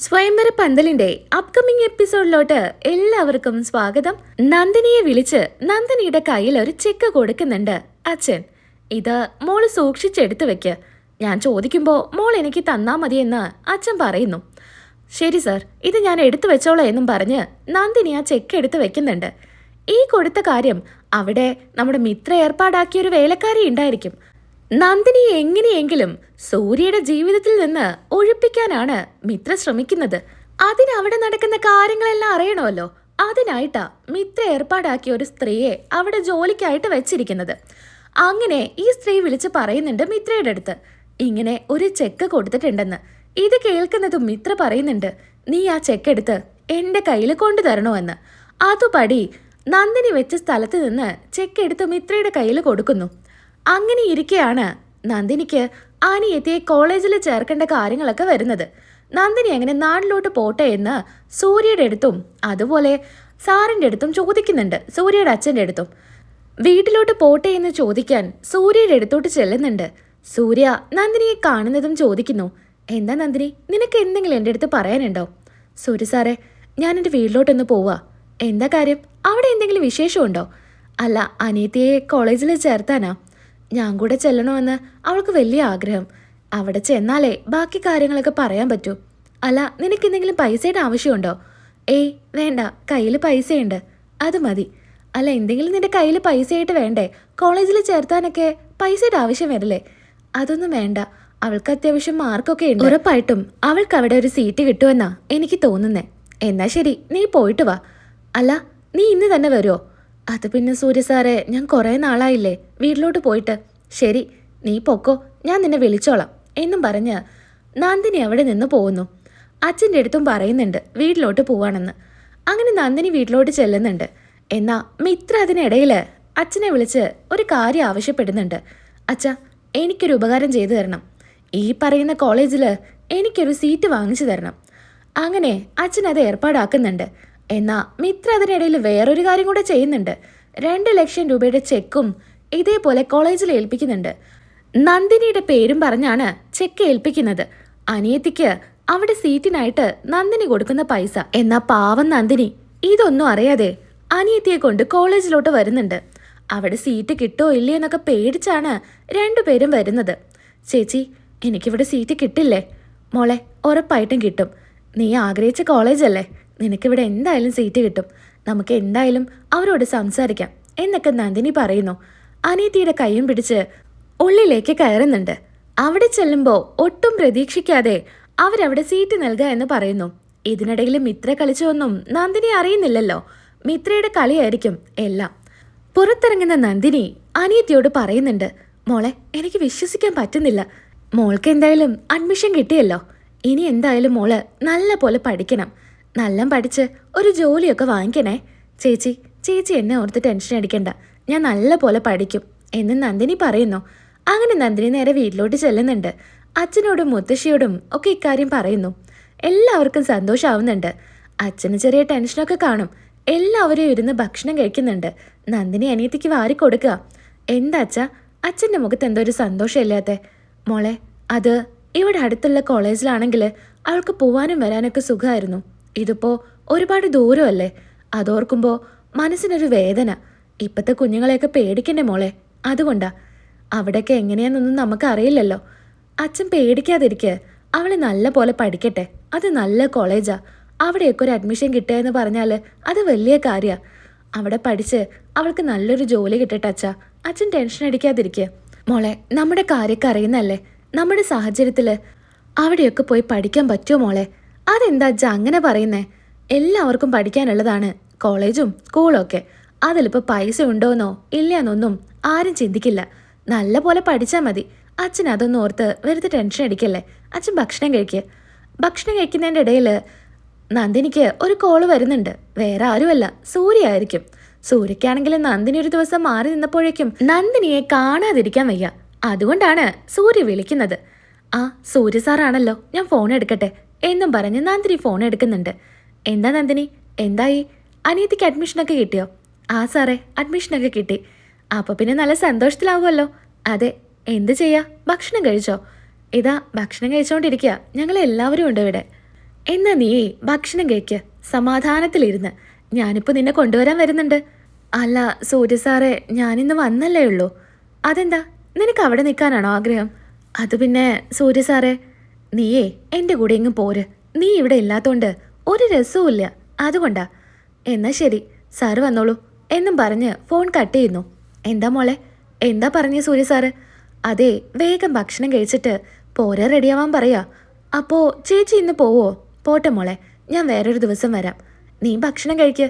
സ്വയംവര പന്തലിന്റെ അപ്കമിംഗ് എപ്പിസോഡിലോട്ട് എല്ലാവർക്കും സ്വാഗതം. നന്ദിനിയെ വിളിച്ച് നന്ദിനിയുടെ കയ്യിൽ ഒരു ചെക്ക് കൊടുക്കുന്നുണ്ട് അച്ഛൻ. ഇത് മോള് സൂക്ഷിച്ചെടുത്തു വെക്ക്. ഞാൻ ചോദിക്കുമ്പോ മോൾ എനിക്ക് തന്നാ മതിയെന്ന് അച്ഛൻ പറയുന്നു. ശരി സാർ, ഇത് ഞാൻ എടുത്തു വെച്ചോളാം എന്നും പറഞ്ഞ് നന്ദിനി ആ ചെക്ക് എടുത്തു വെക്കുന്നുണ്ട്. ഈ കൊടുത്ത കാര്യം അവിടെ നമ്മുടെ മിത്ര ഏർപ്പാടാക്കിയൊരു വേലക്കാരി ഉണ്ടായിരിക്കും. നന്ദിനിയെ എങ്ങനെയെങ്കിലും സൂര്യയുടെ ജീവിതത്തിൽ നിന്ന് ഒഴിപ്പിക്കാനാണ് മിത്ര ശ്രമിക്കുന്നത്. അതിനവിടെ നടക്കുന്ന കാര്യങ്ങളെല്ലാം അറിയണമല്ലോ. അതിനായിട്ടാ മിത്ര ഏർപ്പാടാക്കിയ ഒരു സ്ത്രീയെ അവിടെ ജോലിക്കായിട്ട് വെച്ചിരിക്കുന്നത്. അങ്ങനെ ഈ സ്ത്രീ വിളിച്ച് പറയുന്നുണ്ട് മിത്രയുടെ അടുത്ത് ഇങ്ങനെ ഒരു ചെക്ക് കൊടുത്തിട്ടുണ്ടെന്ന്. ഇത് കേൾക്കുന്നതും മിത്ര പറയുന്നുണ്ട്, നീ ആ ചെക്ക് എടുത്ത് എൻ്റെ കയ്യിൽ കൊണ്ടുതരണോ എന്ന്. അതുപടി നന്ദിനി വെച്ച സ്ഥലത്ത് നിന്ന് ചെക്ക് എടുത്ത് മിത്രയുടെ കയ്യിൽ കൊടുക്കുന്നു. അങ്ങനെ ഇരിക്കെയാണ് നന്ദിനിക്ക് അനിയത്തിയെ കോളേജിൽ ചേർക്കേണ്ട കാര്യങ്ങളൊക്കെ വരുന്നത്. നന്ദിനി അങ്ങനെ നാട്ടിലോട്ട് പോട്ടെ എന്ന് സൂര്യയുടെ അടുത്തും അതുപോലെ സാറിൻ്റെ അടുത്തും ചോദിക്കുന്നുണ്ട്. സൂര്യയുടെ അച്ഛൻ്റെ അടുത്തും വീട്ടിലോട്ട് പോട്ടെ എന്ന് ചോദിക്കാൻ സൂര്യയുടെ അടുത്തോട്ട് ചെല്ലുന്നുണ്ട്. സൂര്യ നന്ദിനിയെ കാണുന്നതും ചോദിക്കുന്നു, എന്താ നന്ദിനി, നിനക്ക് എന്തെങ്കിലും എൻ്റെ അടുത്ത് പറയാനുണ്ടോ? സൂര്യ സാറേ, ഞാൻ എൻ്റെ വീട്ടിലോട്ടൊന്ന് പോവാ. എന്താ കാര്യം? അവിടെ എന്തെങ്കിലും വിശേഷമുണ്ടോ? അല്ല, അനിയത്തിയെ കോളേജിൽ ചേർത്താനാ. ഞാൻ കൂടെ ചെല്ലണമെന്ന് അവൾക്ക് വലിയ ആഗ്രഹം. അവിടെ ചെന്നാലേ ബാക്കി കാര്യങ്ങളൊക്കെ പറയാൻ പറ്റൂ. അല്ല, നിനക്ക് എന്തെങ്കിലും പൈസയുടെ ആവശ്യമുണ്ടോ? ഏയ് വേണ്ട, കയ്യിൽ പൈസയുണ്ട്, അത് മതി. അല്ല, എന്തെങ്കിലും നിന്റെ കയ്യിൽ പൈസയായിട്ട് വേണ്ടേ? കോളേജിൽ ചേർത്താനൊക്കെ പൈസയുടെ ആവശ്യം വരില്ലേ? അതൊന്നും വേണ്ട, അവൾക്ക് അത്യാവശ്യം മാർക്കൊക്കെ ഉണ്ട്. ഉറപ്പായിട്ടും അവൾക്ക് അവിടെ ഒരു സീറ്റ് കിട്ടുമെന്നാ എനിക്ക് തോന്നുന്നേ. എന്നാ ശരി, നീ പോയിട്ട് വാ. അല്ല, നീ ഇന്ന് തന്നെ വരുമോ? അത് പിന്നെ സൂര്യ സാറേ, ഞാൻ കുറേ നാളായില്ലേ വീട്ടിലോട്ട് പോയിട്ട്. ശരി, നീ പൊക്കോ, ഞാൻ നിന്നെ വിളിച്ചോളാം എന്നും പറഞ്ഞ് നന്ദിനി അവിടെ നിന്ന് പോകുന്നു. അച്ഛൻ്റെ അടുത്തും പറയുന്നുണ്ട് വീട്ടിലോട്ട് പോവാണെന്ന്. അങ്ങനെ നന്ദിനി വീട്ടിലോട്ട് ചെല്ലുന്നുണ്ട്. എന്നാൽ മിത്ര അതിനിടയിൽ അച്ഛനെ വിളിച്ച് ഒരു കാര്യം ആവശ്യപ്പെടുന്നുണ്ട്. അച്ഛാ, എനിക്കൊരു ഉപകാരം ചെയ്തു തരണം. ഈ പറയുന്ന കോളേജിൽ എനിക്കൊരു സീറ്റ് വാങ്ങിച്ചു തരണം. അങ്ങനെ അച്ഛൻ അത് ഏർപ്പാടാക്കുന്നുണ്ട്. എന്നാൽ മിത്ര അതിനിടയിൽ വേറൊരു കാര്യം കൂടെ ചെയ്യുന്നുണ്ട്. 2 ലക്ഷം രൂപയുടെ ചെക്കും ഇതേപോലെ കോളേജിൽ ഏൽപ്പിക്കുന്നുണ്ട്. നന്ദിനിയുടെ പേരും പറഞ്ഞാണ് ചെക്ക് ഏൽപ്പിക്കുന്നത്. അനിയത്തിക്ക് അവിടെ സീറ്റിനായിട്ട് നന്ദിനി കൊടുക്കുന്ന പൈസ. എന്നാ പാവം നന്ദിനി ഇതൊന്നും അറിയാതെ അനിയത്തിയെ കൊണ്ട് കോളേജിലോട്ട് വരുന്നുണ്ട്. അവിടെ സീറ്റ് കിട്ടുമോ ഇല്ലേ എന്നൊക്കെ പേടിച്ചാണ് 2 പേരും വരുന്നത്. ചേച്ചി, എനിക്കിവിടെ സീറ്റ് കിട്ടില്ലേ? മോളെ, ഉറപ്പായിട്ടും കിട്ടും. നീ ആഗ്രഹിച്ച കോളേജല്ലേ, നിനക്കിവിടെ എന്തായാലും സീറ്റ് കിട്ടും. നമുക്ക് എന്തായാലും അവരോട് സംസാരിക്കാം എന്നൊക്കെ നന്ദിനി പറയുന്നു. അനിയത്തിയുടെ കൈയും പിടിച്ച് ഉള്ളിലേക്ക് കയറുന്നുണ്ട്. അവിടെ ചെല്ലുമ്പോൾ ഒട്ടും പ്രതീക്ഷിക്കാതെ അവരവിടെ സീറ്റ് നൽകുക എന്ന് പറയുന്നു. ഇതിനിടയിൽ മിത്ര കളിച്ചൊന്നും നന്ദിനി അറിയുന്നില്ലല്ലോ. മിത്രയുടെ കളിയായിരിക്കും എല്ലാം. പുറത്തിറങ്ങുന്ന നന്ദിനി അനിയത്തിയോട് പറയുന്നുണ്ട്, മോളെ, എനിക്ക് വിശ്വസിക്കാൻ പറ്റുന്നില്ല. മോൾക്ക് എന്തായാലും അഡ്മിഷൻ കിട്ടിയല്ലോ. ഇനി എന്തായാലും മോള് നല്ല പോലെ പഠിക്കണം. നല്ല പഠിച്ച് ഒരു ജോലിയൊക്കെ വാങ്ങിക്കണേ. ചേച്ചി എന്നെ ഓർത്ത് ടെൻഷൻ അടിക്കണ്ട, ഞാൻ നല്ല പോലെ പഠിക്കും എന്ന് നന്ദിനി പറയുന്നു. അങ്ങനെ നന്ദിനി നേരെ വീട്ടിലോട്ട് ചെല്ലുന്നുണ്ട്. അച്ഛനോടും മുത്തശ്ശിയോടും ഒക്കെ ഇക്കാര്യം പറയുന്നു. എല്ലാവർക്കും സന്തോഷമാവുന്നുണ്ട്. അച്ഛന് ചെറിയ ടെൻഷനൊക്കെ കാണും. എല്ലാവരും ഇരുന്ന് ഭക്ഷണം കഴിക്കുന്നുണ്ട്. നന്ദിനി അനിയത്തിക്ക് വാരി കൊടുക്കുക. എന്താ അച്ഛാ, അച്ഛൻ്റെ മുഖത്ത് എന്തോ ഒരു സന്തോഷമില്ലാത്തെ? മോളെ, അത് ഇവിടെ അടുത്തുള്ള കോളേജിലാണെങ്കിൽ അവൾക്ക് പോവാനും വരാനൊക്കെ സുഖമായിരുന്നു. ഇതിപ്പോൾ ഒരുപാട് ദൂരമല്ലേ, അതോർക്കുമ്പോൾ മനസ്സിനൊരു വേദന. ഇപ്പോഴത്തെ കുഞ്ഞുങ്ങളെയൊക്കെ പേടിക്കണ്ടേ മോളെ, അതുകൊണ്ടാ. അവിടെയൊക്കെ എങ്ങനെയാണെന്നൊന്നും നമുക്കറിയില്ലല്ലോ. അച്ഛൻ പേടിക്കാതിരിക്കുക, അവൾ നല്ല പോലെ പഠിക്കട്ടെ. അത് നല്ല കോളേജാ. അവിടെയൊക്കെ ഒരു അഡ്മിഷൻ കിട്ടുക എന്ന് പറഞ്ഞാൽ അത് വലിയ കാര്യമാണ്. അവിടെ പഠിച്ച് അവൾക്ക് നല്ലൊരു ജോലി കിട്ടട്ടെ അച്ഛാ. അച്ഛൻ ടെൻഷൻ അടിക്കാതിരിക്കുക. മോളെ, നമ്മുടെ കാര്യമൊക്കെ അറിയുന്നല്ലേ, നമ്മുടെ സാഹചര്യത്തിൽ അവിടെയൊക്കെ പോയി പഠിക്കാൻ പറ്റുമോ മോളെ? അതെന്താ അച്ഛ അങ്ങനെ പറയുന്നേ? എല്ലാവർക്കും പഠിക്കാനുള്ളതാണ് കോളേജും സ്കൂളും ഒക്കെ. അതിലിപ്പോൾ പൈസ ഉണ്ടോന്നോ ഇല്ലയെന്നൊന്നും ആരും ചിന്തിക്കില്ല. നല്ല പോലെ പഠിച്ചാൽ മതി. അച്ഛൻ അതൊന്നും ഓർത്ത് വെറുതെ ടെൻഷൻ അടിക്കല്ലേ. അച്ഛൻ ഭക്ഷണം കഴിക്കുക. ഭക്ഷണം കഴിക്കുന്നതിൻ്റെ ഇടയിൽ നന്ദിനിക്ക് ഒരു കോള് വരുന്നുണ്ട്. വേറെ ആരുമല്ല, സൂര്യ ആയിരിക്കും. സൂര്യക്കാണെങ്കിൽ നന്ദിനി ഒരു ദിവസം മാറി നിന്നപ്പോഴേക്കും നന്ദിനിയെ കാണാതിരിക്കാൻ വയ്യ. അതുകൊണ്ടാണ് സൂര്യ വിളിക്കുന്നത്. ആ, സൂര്യ സാറാണല്ലോ, ഞാൻ ഫോൺ എടുക്കട്ടെ എന്നും പറഞ്ഞ് നന്ദിനി ഫോൺ എടുക്കുന്നുണ്ട്. എന്താ നന്ദിനി, എന്തായി? അനിയത്തിക്ക് അഡ്മിഷനൊക്കെ കിട്ടിയോ? ആ സാറേ, അഡ്മിഷനൊക്കെ കിട്ടി. അപ്പോൾ പിന്നെ നല്ല സന്തോഷത്തിലാവുമല്ലോ. അതെ, എന്ത് ചെയ്യാ, ഭക്ഷണം കഴിച്ചോ? ഇതാ ഭക്ഷണം കഴിച്ചുകൊണ്ടിരിക്കുക. ഞങ്ങൾ എല്ലാവരും ഉണ്ട് ഇവിടെ. എന്നാ നീയേ ഭക്ഷണം കഴിക്ക്, സമാധാനത്തിലിരുന്ന്. ഞാനിപ്പോൾ നിന്നെ കൊണ്ടുവരാൻ വരുന്നുണ്ട്. അല്ല സൂര്യ സാറേ, ഞാനിന്ന് വന്നല്ലേ ഉള്ളൂ. അതെന്താ, നിനക്ക് അവിടെ നിൽക്കാനാണോ ആഗ്രഹം? അത് പിന്നെ സൂര്യ സാറേ, നീയേ എൻ്റെ കൂടെ ഇങ്ങ് പോര്. നീ ഇവിടെ ഇല്ലാത്തോണ്ട് ഒരു രസവും ഇല്ല, അതുകൊണ്ടാ. എന്നാ ശരി, സാറ് വന്നോളൂ എന്നും പറഞ്ഞ് ഫോൺ കട്ട് ചെയ്യുന്നു. എന്താ മോളെ, എന്താ പറഞ്ഞ സൂര്യ സാറ്? അതെ, വേഗം ഭക്ഷണം കഴിച്ചിട്ട് പോരാ റെഡിയാവാൻ പറയാ. അപ്പോൾ ചേച്ചി ഇന്ന് പോവോ? പോട്ടെ മോളെ, ഞാൻ വേറൊരു ദിവസം വരാം. നീ ഭക്ഷണം കഴിക്ക്,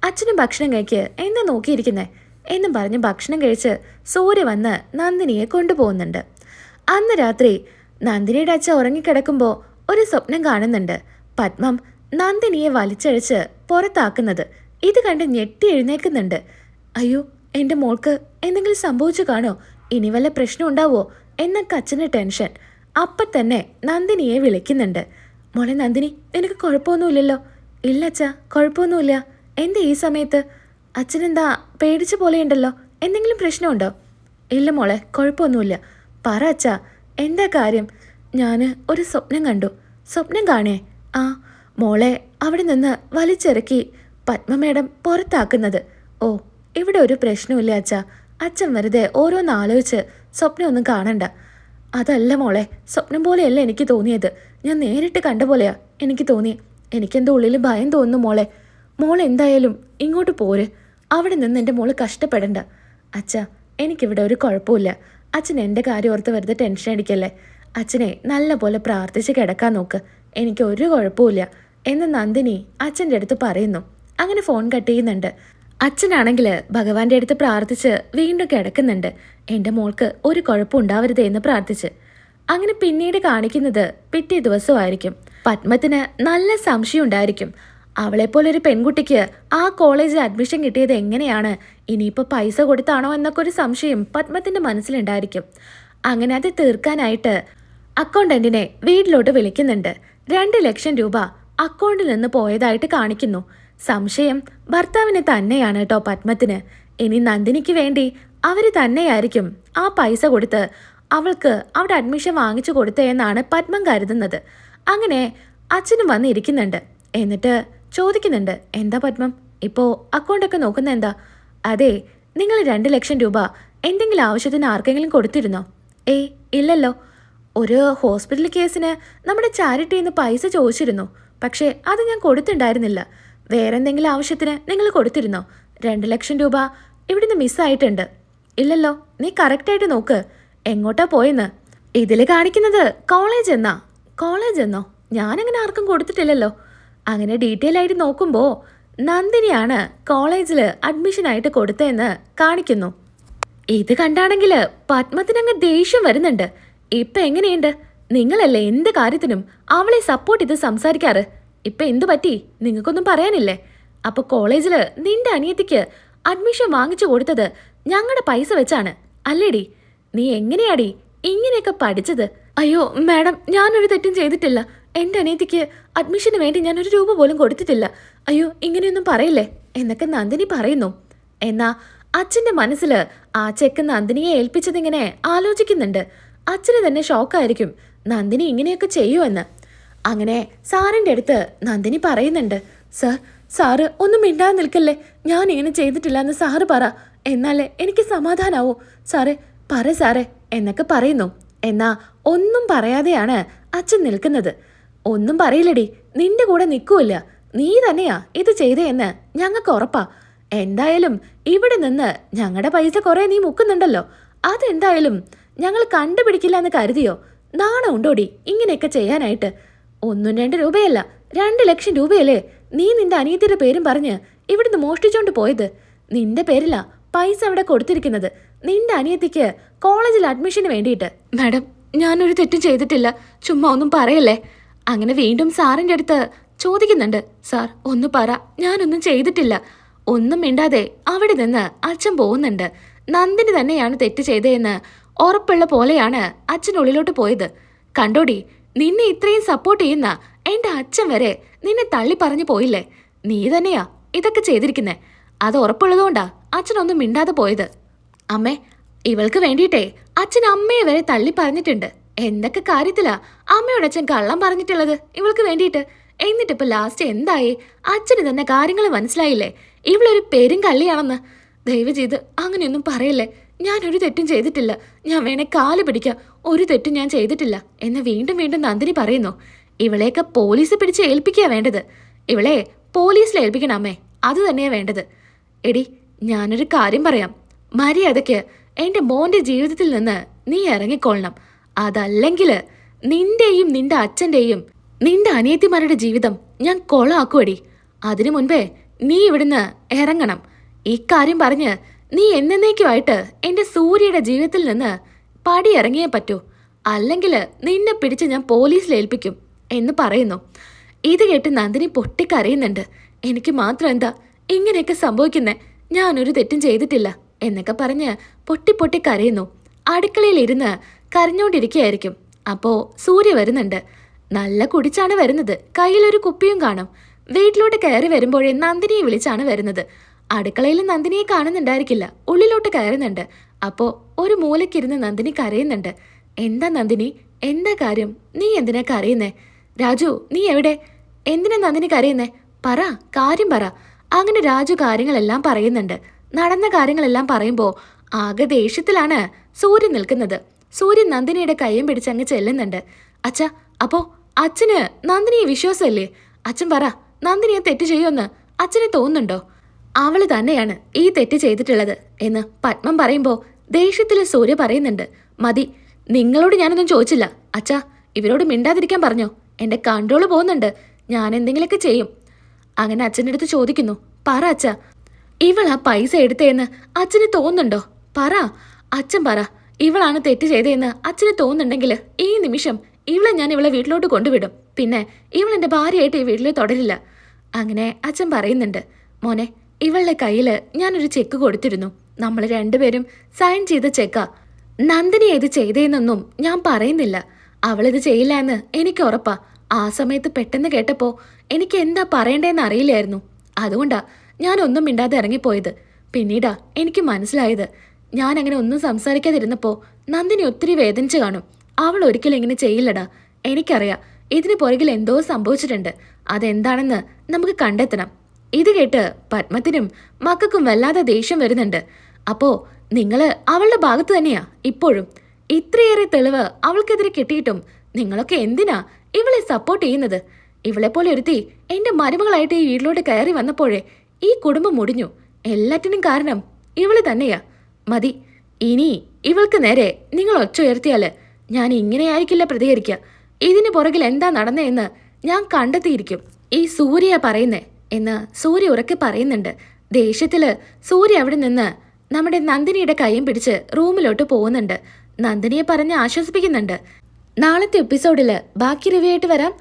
അച്ഛനും ഭക്ഷണം കഴിക്ക്, എന്താ നോക്കിയിരിക്കുന്നേ എന്നും പറഞ്ഞ് ഭക്ഷണം കഴിച്ച് സൂര്യ വന്ന് നന്ദിനിയെ കൊണ്ടുപോകുന്നുണ്ട്. അന്ന് രാത്രി നന്ദിനിയുടെ അച്ഛൻ ഉറങ്ങിക്കിടക്കുമ്പോൾ ഒരു സ്വപ്നം കാണുന്നുണ്ട്. പത്മം നന്ദിനിയെ വലിച്ചഴിച്ച് പുറത്താക്കുന്നത്. ഇത് കണ്ട് ഞെട്ടി എഴുന്നേൽക്കുന്നുണ്ട്. അയ്യോ, എൻ്റെ മോൾക്ക് എന്തെങ്കിലും സംഭവിച്ചു കാണോ? ഇനി വല്ല പ്രശ്നം ഉണ്ടാവോ എന്നൊക്കെ അച്ഛന് ടെൻഷൻ. അപ്പം തന്നെ നന്ദിനിയെ വിളിക്കുന്നുണ്ട്. മോളെ നന്ദിനി, നിനക്ക് കുഴപ്പമൊന്നുമില്ലല്ലോ? ഇല്ല അച്ഛാ, കുഴപ്പമൊന്നുമില്ല. എന്താ ഈ സമയത്ത്? അച്ഛനെന്താ പേടിച്ച പോലെയുണ്ടല്ലോ, എന്തെങ്കിലും പ്രശ്നമുണ്ടോ? ഇല്ല മോളെ, കുഴപ്പമൊന്നുമില്ല. പറ അച്ഛാ, എന്താ കാര്യം? ഞാൻ ഒരു സ്വപ്നം കണ്ടു. സ്വപ്നം കാണേ? ആ, മോളെ അവിടെ നിന്ന് വലിച്ചിറക്കി പത്മ മേഡം പുറത്താക്കുന്നത്. ഓ, ഇവിടെ ഒരു പ്രശ്നമില്ല അച്ഛാ. അച്ഛൻ വെറുതെ ഓരോന്ന് ആലോചിച്ച് സ്വപ്നമൊന്നും കാണണ്ട. അതല്ല മോളെ, സ്വപ്നം പോലെയല്ല എനിക്ക് തോന്നിയത്. ഞാൻ നേരിട്ട് കണ്ട പോലെയാ എനിക്ക് തോന്നി. എനിക്കെന്തോ ഉള്ളിൽ ഭയം തോന്നുന്നു മോളെ. മോൾ എന്തായാലും ഇങ്ങോട്ട് പോര്. അവിടെ നിന്ന് എൻ്റെ മോള് കഷ്ടപ്പെടണ്ട. അച്ഛാ, എനിക്കിവിടെ ഒരു കുഴപ്പമില്ല. അച്ഛൻ എൻ്റെ കാര്യം ഓർത്ത് വെറുതെ ടെൻഷൻ അടിക്കല്ലേ. അച്ഛനെ നല്ല പോലെ പ്രാർത്ഥിച്ച് കിടക്കാൻ നോക്ക്. എനിക്ക് ഒരു കുഴപ്പമില്ല എന്ന് നന്ദിനി അച്ഛൻ്റെ അടുത്ത് പറയുന്നു. അങ്ങനെ ഫോൺ കട്ട് ചെയ്യുന്നുണ്ട്. അച്ഛനാണെങ്കിൽ ഭഗവാന്റെ അടുത്ത് പ്രാർത്ഥിച്ച് വീണ്ടും കിടക്കുന്നുണ്ട്. എൻ്റെ മോൾക്ക് ഒരു കുഴപ്പം ഉണ്ടാവരുതേ എന്ന് പ്രാർത്ഥിച്ച്. അങ്ങനെ പിന്നീട് കാണിക്കുന്നത് പിറ്റേ ദിവസമായിരിക്കും. പത്മത്തിന് നല്ല സംശയം ഉണ്ടായിരിക്കും. അവളെപ്പോലൊരു പെൺകുട്ടിക്ക് ആ കോളേജിൽ അഡ്മിഷൻ കിട്ടിയത് എങ്ങനെയാണ്? ഇനിയിപ്പോൾ പൈസ കൊടുത്താണോ എന്നൊക്കെ ഒരു സംശയം പത്മത്തിൻ്റെ മനസ്സിലുണ്ടായിരിക്കും. അങ്ങനെ അത് തീർക്കാനായിട്ട് അക്കൗണ്ടന്റിനെ വീട്ടിലോട്ട് വിളിക്കുന്നുണ്ട്. 2 ലക്ഷം രൂപ അക്കൗണ്ടിൽ നിന്ന് പോയതായിട്ട് കാണിക്കുന്നു. സംശയം ഭർത്താവിന് തന്നെയാണ് കേട്ടോ പത്മത്തിന്. ഇനി നന്ദിനിക്ക് വേണ്ടി അവർ തന്നെയായിരിക്കും ആ പൈസ കൊടുത്ത് അവൾക്ക് അവിടെ അഡ്മിഷൻ വാങ്ങിച്ചു കൊടുത്തതെന്നാണ് പത്മം കരുതുന്നത്. അങ്ങനെ അച്ഛനും വന്നിരിക്കുന്നുണ്ട്. എന്നിട്ട് ചോദിക്കുന്നുണ്ട്, എന്താ പത്മം ഇപ്പോൾ അക്കൗണ്ടൊക്കെ നോക്കുന്ന എന്താ? അതെ, നിങ്ങൾ 2 ലക്ഷം രൂപ എന്തെങ്കിലും ആവശ്യത്തിന് ആർക്കെങ്കിലും കൊടുത്തിരുന്നോ? ഏയ് ഇല്ലല്ലോ. ഒരു ഹോസ്പിറ്റൽ കേസിന് നമ്മുടെ ചാരിറ്റിയിൽ നിന്ന് പൈസ ചോദിച്ചിരുന്നു. പക്ഷേ അത് ഞാൻ കൊടുത്തിട്ടുണ്ടായിരുന്നില്ല. വേറെ എന്തെങ്കിലും ആവശ്യത്തിന് നിങ്ങൾ കൊടുത്തിരുന്നോ? 2 ലക്ഷം രൂപ ഇവിടുന്ന് മിസ്സായിട്ടുണ്ട്. ഇല്ലല്ലോ, നീ കറക്റ്റായിട്ട് നോക്ക് എങ്ങോട്ടാ പോയെന്ന്. ഇതിൽ കാണിക്കുന്നത് കോളേജ് എന്നാ. കോളേജ് എന്നോ? ഞാനങ്ങനെ ആർക്കും കൊടുത്തിട്ടില്ലല്ലോ. അങ്ങനെ ഡീറ്റെയിൽ ആയിട്ട് നോക്കുമ്പോൾ നന്ദിനിയാണ് കോളേജിൽ അഡ്മിഷനായിട്ട് കൊടുത്തതെന്ന് കാണിക്കുന്നു. ഇത് കണ്ടാണെങ്കിൽ പത്മത്തിനങ്ങ് ദേഷ്യം വരുന്നുണ്ട്. ഇപ്പം എങ്ങനെയുണ്ട്? നിങ്ങളല്ലേ എന്ത് കാര്യത്തിനും അവളെ സപ്പോർട്ട് ചെയ്ത് സംസാരിക്കാറ്. ഇപ്പം എന്തു പറ്റി? നിങ്ങൾക്കൊന്നും പറയാനില്ലേ? അപ്പോൾ കോളേജിൽ നിന്റെ അനിയത്തിക്ക് അഡ്മിഷൻ വാങ്ങിച്ചു കൊടുത്തത് ഞങ്ങളുടെ പൈസ വെച്ചാണ് അല്ലേടി? നീ എങ്ങനെയാടി ഇങ്ങനെയൊക്കെ പഠിച്ചത്? അയ്യോ മാഡം, ഞാനൊരു തെറ്റും ചെയ്തിട്ടില്ല. എൻ്റെ അനിയത്തിക്ക് അഡ്മിഷന് വേണ്ടി ഞാൻ 1 രൂപ പോലും കൊടുത്തിട്ടില്ല. അയ്യോ ഇങ്ങനെയൊന്നും പറയില്ലേ എന്നൊക്കെ നന്ദിനി പറയുന്നു. എന്നാ അച്ഛൻ്റെ മനസ്സിൽ ആ ചെക്ക് നന്ദിനിയെ ഏൽപ്പിച്ചതിങ്ങനെ ആലോചിക്കുന്നുണ്ട്. അച്ഛന് തന്നെ ഷോക്കായിരിക്കും നന്ദിനി ഇങ്ങനെയൊക്കെ ചെയ്യുമെന്ന്. അങ്ങനെ സാറിൻ്റെ അടുത്ത് നന്ദിനി പറയുന്നുണ്ട്, സാറ് ഒന്നും മിണ്ടാതെ നിൽക്കല്ലേ. ഞാൻ ഇങ്ങനെ ചെയ്തിട്ടില്ല എന്ന് സാറ് പറ, എന്നാലേ എനിക്ക് സമാധാനാവൂ. പറ സാറേ എന്നൊക്കെ പറയുന്നു. എന്നാ ഒന്നും പറയാതെയാണ് അച്ഛൻ നിൽക്കുന്നത്. ഒന്നും പറയില്ലടി, നിന്റെ കൂടെ നിൽക്കൂല്ല. നീ തന്നെയാ ഇത് ചെയ്തേന്ന് ഞങ്ങൾക്ക് ഉറപ്പാ. എന്തായാലും ഇവിടെ നിന്ന് ഞങ്ങളുടെ പൈസ കുറേ നീ മുക്കുന്നുണ്ടല്ലോ, അതെന്തായാലും ഞങ്ങൾ കണ്ടുപിടിക്കില്ല എന്ന് കരുതിയോ? നാണം ഉണ്ടോടി ഇങ്ങനെയൊക്കെ ചെയ്യാനായിട്ട്? 1-2 രൂപയല്ല, 2 ലക്ഷം രൂപയല്ലേ നീ നിന്റെ അനിയത്തിയുടെ പേരും പറഞ്ഞ് ഇവിടുന്ന് മോഷ്ടിച്ചോണ്ട് പോയത്? നിന്റെ പേരിലാ പൈസ അവിടെ കൊടുത്തിരിക്കുന്നത്, നിന്റെ അനിയത്തിക്ക് കോളേജിൽ അഡ്മിഷന് വേണ്ടിയിട്ട്. മാഡം, ഞാനൊരു തെറ്റും ചെയ്തിട്ടില്ല, ചുമ്മാ ഒന്നും പറയല്ലേ. അങ്ങനെ വീണ്ടും സാറിൻ്റെ അടുത്ത് ചോദിക്കുന്നുണ്ട്. സാർ ഒന്ന് പറ, ഞാനൊന്നും ചെയ്തിട്ടില്ല. ഒന്നും മിണ്ടാതെ അവിടെ നിന്ന് അച്ഛൻ പോകുന്നുണ്ട്. നന്ദിനി തന്നെയാണ് തെറ്റ് ചെയ്തതെന്ന് ഉറപ്പുള്ള പോലെയാണ് അച്ഛനുള്ളിലോട്ട് പോയത്. കണ്ടോടി, നിന്നെ ഇത്രയും സപ്പോർട്ട് ചെയ്യുന്ന എൻ്റെ അച്ഛൻ വരെ നിന്നെ തള്ളി പറഞ്ഞു പോയില്ലേ? നീ തന്നെയാ ഇതൊക്കെ ചെയ്തിരിക്കുന്നേ. അത് ഉറപ്പുള്ളതുകൊണ്ടാ അച്ഛനൊന്നും മിണ്ടാതെ പോയത്. അമ്മേ, ഇവൾക്ക് വേണ്ടിയിട്ടേ അച്ഛൻ അമ്മയെ വരെ തള്ളി പറഞ്ഞിട്ടുണ്ട്. എന്തൊക്കെ കാര്യത്തിലാ അമ്മയോട് അച്ഛൻ കള്ളം പറഞ്ഞിട്ടുള്ളത് ഇവൾക്ക് വേണ്ടിയിട്ട്? എന്നിട്ടിപ്പോ ലാസ്റ്റ് എന്തായി? അച്ഛന് തന്നെ കാര്യങ്ങൾ മനസ്സിലായില്ലേ? ഇവളൊരു പെരും കള്ളിയാണെന്ന്. ദയവ് ചെയ്ത് അങ്ങനെയൊന്നും പറയല്ലേ. ഞാനൊരു തെറ്റും ചെയ്തിട്ടില്ല. ഞാൻ വേണേ കാല് പിടിക്കാം. ഒരു തെറ്റും ഞാൻ ചെയ്തിട്ടില്ല എന്ന് വീണ്ടും വീണ്ടും നന്ദിനി പറയുന്നു. ഇവളെയൊക്കെ പോലീസ് പിടിച്ച് ഏൽപ്പിക്കുക വേണ്ടത്. ഇവളെ പോലീസിൽ ഏൽപ്പിക്കണം അമ്മേ. അത് തന്നെയാ വേണ്ടത്. എടി, ഞാനൊരു കാര്യം പറയാം. മര്യാദയ്ക്ക് എന്റെ മോന്റെ ജീവിതത്തിൽ നിന്ന് നീ ഇറങ്ങിക്കൊള്ളണം. അതല്ലെങ്കിൽ നിന്റെയും നിന്റെ അച്ഛന്റെയും നിന്റെ അനിയത്തിമാരുടെ ജീവിതം ഞാൻ കൊളാക്കുവടി. അതിനു മുൻപേ നീ ഇവിടുന്ന് ഇറങ്ങണം. ഇക്കാര്യം പറഞ്ഞ് നീ എന്നേക്കുമായിട്ട് എന്റെ സൂര്യയുടെ ജീവിതത്തിൽ നിന്ന് പടി ഇറങ്ങിയേ പറ്റൂ. അല്ലെങ്കിൽ നിന്നെ പിടിച്ച് ഞാൻ പോലീസിൽ ഏൽപ്പിക്കും എന്ന് പറയുന്നു. ഇത് കേട്ട് നന്ദിനി പൊട്ടിക്കരയുന്നുണ്ട്. എനിക്ക് മാത്രം എന്താ ഇങ്ങനെയൊക്കെ സംഭവിക്കുന്നേ? ഞാനൊരു തെറ്റും ചെയ്തിട്ടില്ല എന്നൊക്കെ പറഞ്ഞ് പൊട്ടി പൊട്ടി കരയുന്നു. അടുക്കളയിൽ ഇരുന്ന് കരഞ്ഞോണ്ടിരിക്കുകയായിരിക്കും. അപ്പോ സൂര്യ വരുന്നുണ്ട്. നല്ല കുടിച്ചാണ് വരുന്നത്. കയ്യിലൊരു കുപ്പിയും കാണും. വീട്ടിലോട്ട് കയറി വരുമ്പോഴേ നന്ദിനിയെ വിളിച്ചാണ് വരുന്നത്. അടുക്കളയിൽ നന്ദിനിയെ കാണുന്നുണ്ടായിരിക്കില്ല. ഉള്ളിലോട്ട് കയറുന്നുണ്ട്. അപ്പോ ഒരു മൂലക്കിരുന്ന് നന്ദിനി കരയുന്നുണ്ട്. എന്താ നന്ദിനി, എന്താ കാര്യം? നീ എന്തിനാ കരയുന്നേ? രാജു, നീ എവിടെ? എന്തിനാ നന്ദിനി കരയുന്നേ? പറ, കാര്യം പറ. അങ്ങനെ രാജു കാര്യങ്ങളെല്ലാം പറയുന്നുണ്ട്. നടന്ന കാര്യങ്ങളെല്ലാം പറയുമ്പോൾ ആകെ ദേഷ്യത്തിലാണ് സൂര്യൻ നിൽക്കുന്നത്. സൂര്യൻ നന്ദിനിയുടെ കയ്യും പിടിച്ച് അങ്ങ് ചെല്ലുന്നുണ്ട്. അച്ഛാ, അപ്പോ അച്ഛന് നന്ദിനിയെ വിശ്വാസമല്ലേ? അച്ഛൻ പറ, നന്ദിനിയെ തെറ്റ് ചെയ്യുമെന്ന് അച്ഛന് തോന്നുന്നുണ്ടോ? അവള് തന്നെയാണ് ഈ തെറ്റ് ചെയ്തിട്ടുള്ളത് എന്ന് പത്മം പറയുമ്പോൾ ദേഷ്യത്തിൽ സൂര്യ പറയുന്നുണ്ട്. മതി, നിങ്ങളോട് ഞാനൊന്നും ചോദിച്ചില്ല. അച്ഛാ, ഇവരോട് മിണ്ടാതിരിക്കാൻ പറഞ്ഞോ? എന്റെ കൺട്രോള് പോകുന്നുണ്ട്. ഞാൻ എന്തെങ്കിലുമൊക്കെ ചെയ്യും. അങ്ങനെ അച്ഛൻ്റെ അടുത്ത് ചോദിക്കുന്നു. പറ അച്ഛാ, ഇവളാ പൈസ എടുത്തേന്ന് അച്ഛന് തോന്നുന്നുണ്ടോ? പറ അച്ഛൻ, പറ. ഇവളാണ് തെറ്റ് ചെയ്തതെന്ന് അച്ഛന് തോന്നുന്നുണ്ടെങ്കിൽ ഈ നിമിഷം ഇവളെ വീട്ടിലോട്ട് കൊണ്ടുവിടും. പിന്നെ ഇവളെന്റെ ഭാര്യയായിട്ട് ഈ വീട്ടിൽ തുടരില്ല. അങ്ങനെ അച്ഛൻ പറയുന്നുണ്ട്. മോനെ, ഇവളുടെ കയ്യിൽ ഞാനൊരു ചെക്ക് കൊടുത്തിരുന്നു. നമ്മൾ രണ്ടുപേരും സൈൻ ചെയ്ത ചെക്കാ. നന്ദിനി ഇത് ചെയ്തേന്നൊന്നും ഞാൻ പറയുന്നില്ല. അവളിത് ചെയ്യില്ല എന്ന് എനിക്ക് ഉറപ്പാ. ആ സമയത്ത് പെട്ടെന്ന് കേട്ടപ്പോൾ എനിക്ക് എന്താ പറയണ്ടേന്ന് അറിയില്ലായിരുന്നു. അതുകൊണ്ടാ ഞാൻ ഒന്നും മിണ്ടാതെ ഇറങ്ങിപ്പോയത്. പിന്നീടാ എനിക്ക് മനസ്സിലായത്. ഞാൻ അങ്ങനെ ഒന്നും സംസാരിക്കാതിരുന്നപ്പോൾ നന്ദിനി ഒത്തിരി വേദനിച്ചു കാണും. അവൾ ഒരിക്കലും ഇങ്ങനെ ചെയ്യില്ലടാ. എനിക്കറിയാം, ഇതിന് പുറകിൽ എന്തോ സംഭവിച്ചിട്ടുണ്ട്. അതെന്താണെന്ന് നമുക്ക് കണ്ടെത്തണം. ഇത് കേട്ട് പത്മത്തിനും മക്കൾക്കും വല്ലാതെ ദേഷ്യം വരുന്നുണ്ട്. അപ്പോ നിങ്ങള് അവളുടെ ഭാഗത്ത് തന്നെയാ ഇപ്പോഴും? ഇത്രയേറെ തെളിവ് അവൾക്കെതിരെ കിട്ടിയിട്ടും നിങ്ങളൊക്കെ എന്തിനാ ഇവളെ സപ്പോർട്ട് ചെയ്യുന്നത്? ഇവളെപ്പോലെ ഒരുത്തി എന്റെ മരുമകളായിട്ട് ഈ വീട്ടിലോട്ട് കയറി വന്നപ്പോഴേ ഈ കുടുംബം മുടിഞ്ഞു. എല്ലാറ്റിനും കാരണം ഇവള് തന്നെയാ. മതി, ഇനി ഇവൾക്ക് നേരെ നിങ്ങൾ ഒച്ച ഉയർത്തിയാല് ഞാൻ ഇങ്ങനെയായിരിക്കില്ല പ്രതികരിക്കുക. ഇതിന് പുറകിൽ എന്താ നടന്നതെന്ന് ഞാൻ കണ്ടെത്തിയിരിക്കും. ഈ സൂര്യ പറയുന്നേ എന്ന് സൂര്യ ഉറക്കെ പറയുന്നുണ്ട്. ദേഷ്യത്തില് സൂര്യ അവിടെ നിന്ന് നമ്മുടെ നന്ദിനിയുടെ കൈയും പിടിച്ച് റൂമിലോട്ട് പോകുന്നുണ്ട്. നന്ദിനിയെ പറഞ്ഞ് ആശ്വസിപ്പിക്കുന്നുണ്ട്. നാളത്തെ എപ്പിസോഡില് ബാക്കി റിവ്യൂ ആയിട്ട് വരാം.